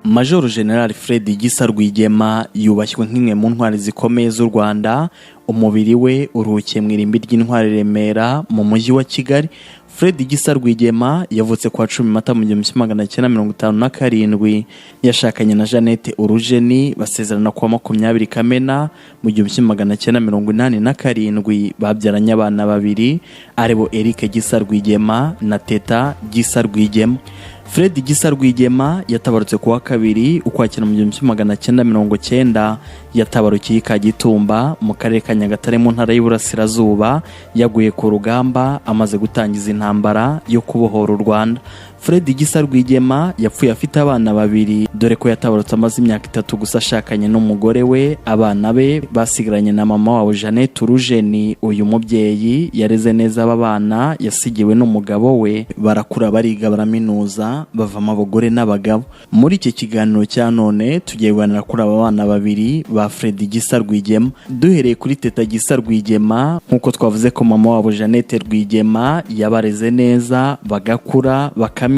Major General Fred Gisa Rwigema yubashywe nk'imwe mu ntwari zikomeye z'u Rwanda. Umubiri we uruhukiye mu irimbi ry'intwari Remera mu mujyi wa Kigali. Fred Gisa Rwigema yavutse kwa 10 Mata mu 1957. Yashakanye na Jeannette Urujeni basezerana kwa 20 Kamena mu 1987. Babyaranye abana babiri aribo Eric Gisa Rwigema na Teta Gisa Rwigema. Fred Gisa Rwigema yatabarutse kuwa kabiri ukwakira mu 1990. Yatabarukiye Kagitumba mu karere ka Nyagatare mu ntara y'Iburasirazuba. Yaguye ku rugamba amaze gutangiza intambara yo kubohora u Rwanda. Fred Gisa Rwigema yapfuye afite abana babiri, dore ko yatabarutse amaze imyaka 3 gusa ashakanye n'umugore we. Abana be basigaranye na mama wabo Jeannette Urujeni. Uyu mubyeyi yareze neza aba bana, yasigiwe n'umugabo we. Barakura bariga baraminuza bavamo abagore n'abagabo. Muri iki kiganiro cya none tugiye kuganira kuri aba bana babiri ba Fred Gisa Rwigema. Duhereye kuri Teta Gisa Rwigema, nkuko twavuze ko mama wabo Jeannette Rwigema yabareze neza bagakura bakaminuza.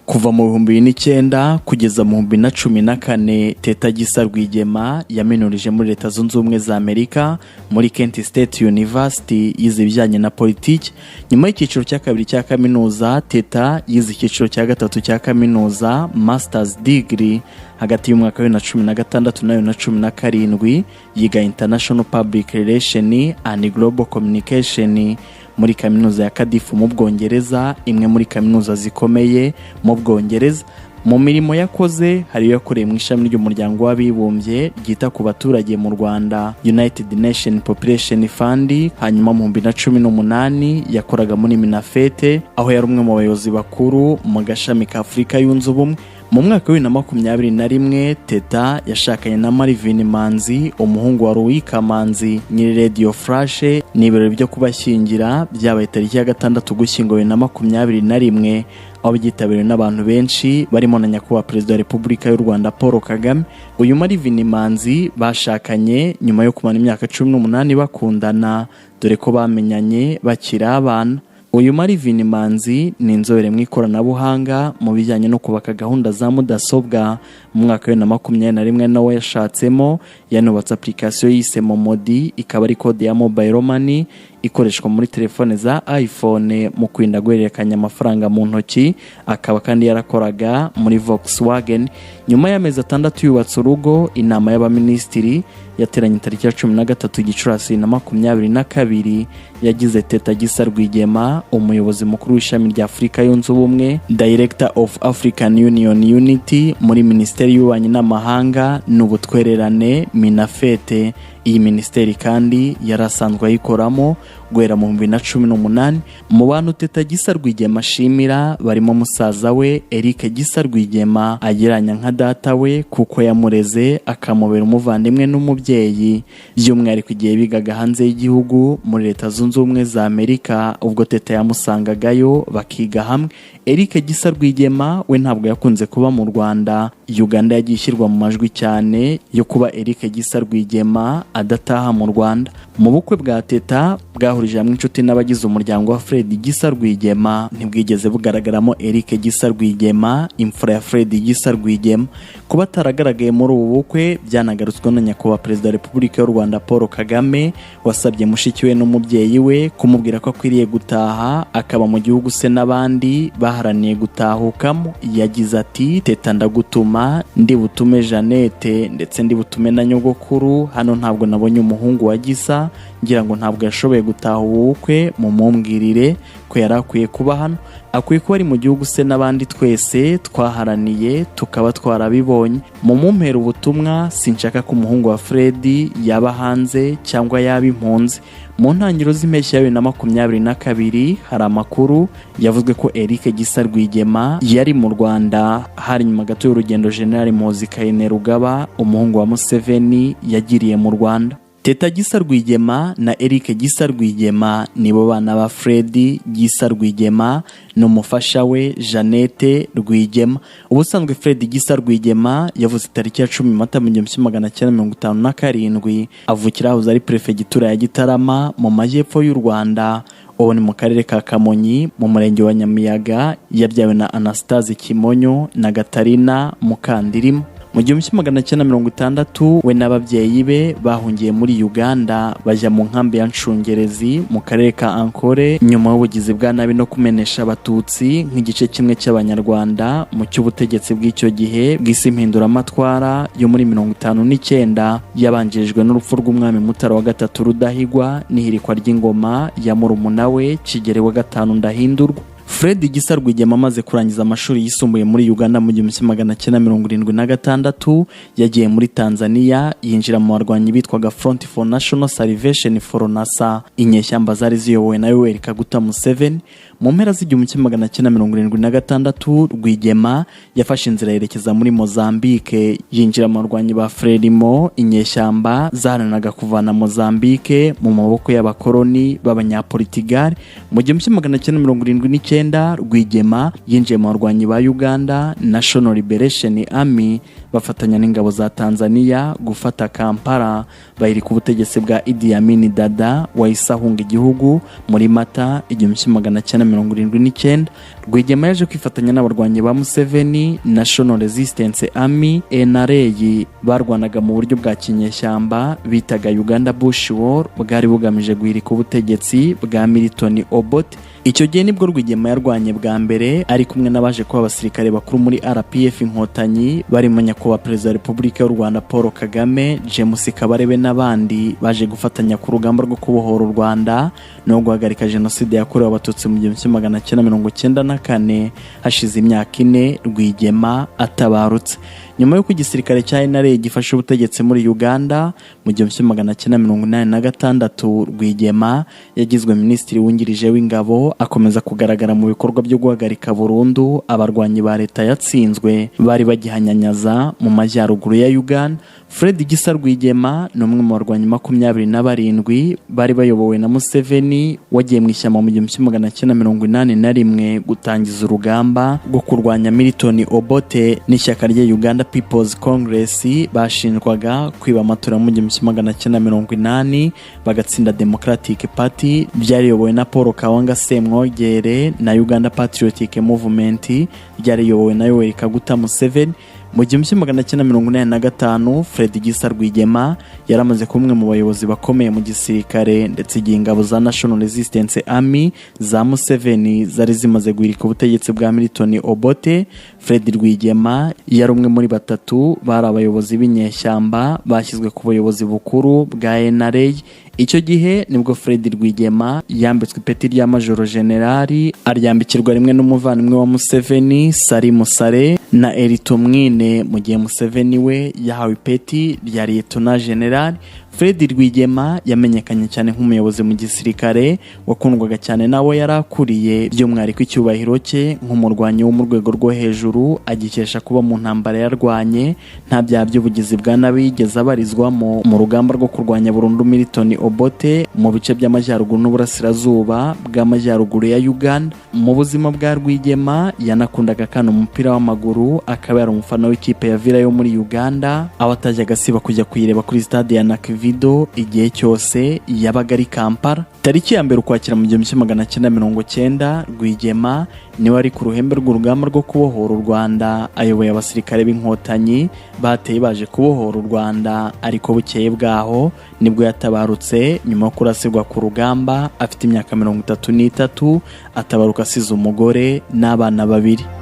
Kuva mu 2009 kugeza mu 2014 Teta Gisa Rwigema yaminurije muri Leta Zunze Ubumwe za Amerika muri Kent State University yize ibijyanye na politiki. Nyuma y'icyiciro cya kabiri cya kaminuza, Teta yize icyiciro cya gatatu cya kaminuza Masters Degree. Hagati y'umwaka wa 2016 na 2017 yiga International Public Relation and Global Communication muri kaminuza ya Cardiff mu Bwongereza, imwe muri kaminuza zikomeye mu Bwongereza. Mu mirimo yakoze hari yakoreye mu ishami ry'umuryango w'abibumbye ryita ku baturage mu Rwanda, United Nation Population Fund. Hanyuma mu 2018 yakoraga muri Minafete, aho yari umwe mu bayobozi bakuru mu gashami ka Afrika yunze ubumwe. Mu mwaka wa 2021 Teta yashakanye na Marvin Manzi, umuhungu wa Louis Kamanzi, nyiri Radio Flash. Ni ibirori byo kubashyingira byabaye tariki ya 6 Ugushyingo 2021, aho byitabiriwe n'abantu benshi barimo na nyakubahwa Perezida wa Repubulika y'u Rwanda Paul Kagame. Uyu Marvin Manzi bashakanye nyuma yo kumara imyaka 18 bakundana, dore ko bamenyanye bakiri abana. Uyu Marvin Manzi ni inzobere mu ikoranabuhanga mu bijyanye no kubaka gahunda za mudasobwa. Mu mwaka wa 2021 nawe yashatsemo yanubatse application yise Momodi, ikaba ari code ya mobile money ikoreshwa muri telefone za iPhone mu kwinda guhererekanya amafaranga mu ntoki. Akaba kandi yarakoraga muri Volkswagen. Nyuma y'amezi 6 yubatse urugo, inama y'abaminisitiri yateranye tariki ya 13 Gicurasi 2022 yagize Teta Gisa Rwigema umuyobozi mukuru w'ishami rya Afrika yunze ubumwe, Director of African Union Unity muri Minisiteri y'Ububanyi n'Amahanga n'Ubutwererane Minafete. Iyi ministeri kandi yarasanzwe ayikoramo guhera mu 2018. Mu bantu Teta Gisa Rwigema ashimira barimo musaza we Eric Gisa Rwigema, ageranya nka data we kuko yamureze akamubera umuvandimwe n'umubyeyi, by'umwihariko igihe bigaga hanze y'igihugu muri Leta Zunze Ubumwe za Amerika, ubwo Teta yamusangagayo bakiga hamwe. Eric Gisa Rwigema we ntabwo yakunze kuba mu Rwanda. Uganda yagiye ishyirwa mu majwi cyane yo kuba Eric Gisa Rwigema adataha mu Rwanda. Mu bukwe bwa Teta bwahurije hamwe inshuti n'abagize umuryango wa Fred Gisa Rwigema, ntibwigeze bugaragaramo Eric Gisa Rwigema, imfura ya Fred Gisa Rwigema. Kuba ataragaragaye muri ubu bukwe byanagarutswe na nyakubahwa Perezida wa Repubulika y'u Rwanda Paul Kagame, wasabye mushiki we n'umubyeyi we kumubwira ko akwiriye gutaha akaba mu gihugu se n'abandi baharaniye gutahukamo. Yagize ati, Teta ndagutuma, ndi butume Jeannette ndetse ndi butume na nyogokuru. Hano ntabwo nabonye umuhungu wa Gisa, ngira ngo ntabwo yashoboye gutaha ubukwe, mumumbwirire ko yarakwiye kuba hano. Akwiye kuba ari mu gihugu se n'abandi twese twaharaniye tukaba twarabibonye. Mumumpera ubutumwa, sinshaka ko umuhungu wa Fred yaba hanze cyangwa yaba impunzi. Mu ntangiriro z'impeshyi ya 2022 hari amakuru yavuzwe ko Eric Gisa Rwigema yari mu Rwanda, hari nyuma gato y'urugendo General Muhoozi Kainerugaba umuhungu wa Museveni yagiriye mu Rwanda. Teta Gisa Rwigema na Eric Gisa Rwigema nibo bana ba Fred Gisa Rwigema n'umufasha we Jeannette Rwigema. Ubusanzwe Fred Gisa Rwigema yavuze tariki ya 10 Mata 1957 avukira aho ari prefegitura ya Gitarama mu majyepfo y'u Rwanda. uwo ni mu karere ka Kamonyi mu murenge wa Nyamiyaga, yabyawe na Anastase Kimonyo na Gatarina Mukandirima. Mu 1960 we n'ababyeyi be bahungiye muri Uganda bajya mu nkambi ya Nshungerezi mu karere ka Ankole nyuma y'ubugizi bwa nabi no kumenesha abatutsi nk'igice kimwe cy'abanyarwanda mu cy'ubutegetsi bw'icyo gihe bw'isi mpinduramatwara yo muri 59 yabanjirijwe n'urupfu rw'umwami Mutara wa gatatu Rudahigwa n'ihirikwa ry'ingoma ya murumuna we Kigeli wa gatanu Ndahindurwa. Fred Gisa Rwigema amaze kurangiza amashuri yisumbuye muri Uganda mu 1976 yagiye muri Tanzania yinjira mu barwanyi bitwaga Front for National Salvation for NASA, inyeshyamba zari ziyobowe na Yoweri Kaguta Museveni. Mu mpera z'1976 Rwigema yafashe inzira yerekeza muri Mozambique yinjira mu barwanyi ba Frelimo, inyeshyamba zaharanaga kuvana Mozambique mu maboko y'abakoloni b'abanyaportugal. Mu 1979 Rwigema yinjiye mu barwanyi ba Uganda National Liberation Army bafatanya n'ingabo za Tanzania gufata Kampala bayiri ku butegetsi bwa Idi Amin Dada wahise ahunga igihugu muri Mata 1979. Rwigema yaje kwifatanya n'abarwanyi ba Museveni National Resistance Army NRA barwanaga mu buryo bwa kinyeshyamba bitaga Uganda Bush War, bwari bugamije guhirika ubutegetsi bwa Milton Obote. Icyo gihe nibwo Rwigema yarwanye bwa mbere ari kumwe n'abaje kuba abasirikare bakuru muri RPF Inkotanyi barimo nyakubahwa Perezida wa Repubulika y'u Rwanda Paul Kagame, James Kabarebe n'abandi baje gufatanya ku rugamba rwo kubohora u Rwanda no guhagarika jenoside yakorewe abatutsi mu 1994 hashize imyaka 4 Rwigema atabarutse. Nyuma y'uko igisirikare cya NRA gifashe ubutegetsi muri Uganda mu 1986 Rwigema yagizwe minisitiri wungirije w'ingabo, akomeza kugaragara mu bikorwa byo guhagarika burundu abarwanyi ba leta yatsinzwe bari bagihanyanyaza mu majyaruguru ya Uganda. Fred Gisa Rwigema ni umwe mu barwanyi 27 bari bayobowe na Museveni wagiye mu ishyamba mu 1981 gutangiza urugamba rwo kurwanya Milton Obote n'ishyaka rya Uganda People's Congress bashinjwaga kwiba amatora mu 1980 bagatsinda Democratic Party byariyobowe na Paul Kawanga Semwogere na Uganda Patriotic Movement byariyobowe na Yoweri Kaguta Museveni. Mu 1985 Fred Gisa Rwigema yaramaze kumwe mu bayobozi bakomeye mu gisirikare ndetse ingabo za National Resistance Army za Museveni zari zimaze guhirika ubutegetsi bwa Milton Obote. Fred Rwigema yari umwe muri batatu bari abayobozi b'inyeshyamba bashyizwe ku buyobozi bukuru bwa NRA. Icyo gihe nibwo Fred Rwigema yambitswe ipeti rya Major General, aryambikirwa rimwe n'umuvandimwe wa Museveni Sari Musare na Elito Mwine, mu gihe Museveni we yahawe ipeti rya Lieutenant General. Fred Rwigema yamenyekanye cyane nk'umuyobozi mu gisirikare wakundwaga cyane nawe yarakuriye, by'umwihariko icyubahiro cye nk'umurwanyi wo mu rwego rwo hejuru agikesha kuba mu ntambara yarwanye nta byaha by'ubugizi bwa nabi yigeze abarizwamo mu rugamba rwo kurwanya burundu Milton Obote mu bice by'amajyaruguru n'uburasirazuba bw'amajyaruguru ya Uganda. Mu buzima bwa Rwigema yanakundaga kana umupira w'amaguru, akaba yari umufana w'ikipe ya Villa yo muri Uganda, aho atajyaga asiba kujya kuyireba kuri stade ya Nakivale igihe cyose yabaga ari Kampala. Tariki ya mbere Ukwakira mu 1990 Rwigema niwe ari ku ruhembe rw'urugamba rwo kubohora u Rwanda, ayoboye abasirikare b'inkotanyi bateye baje kubohora u Rwanda, ariko bukeye bwaho nibwo yatabarutse nyuma yo kurasirwa ku rugamba afite imyaka 33, atabaruka asize umugore n'abana 2.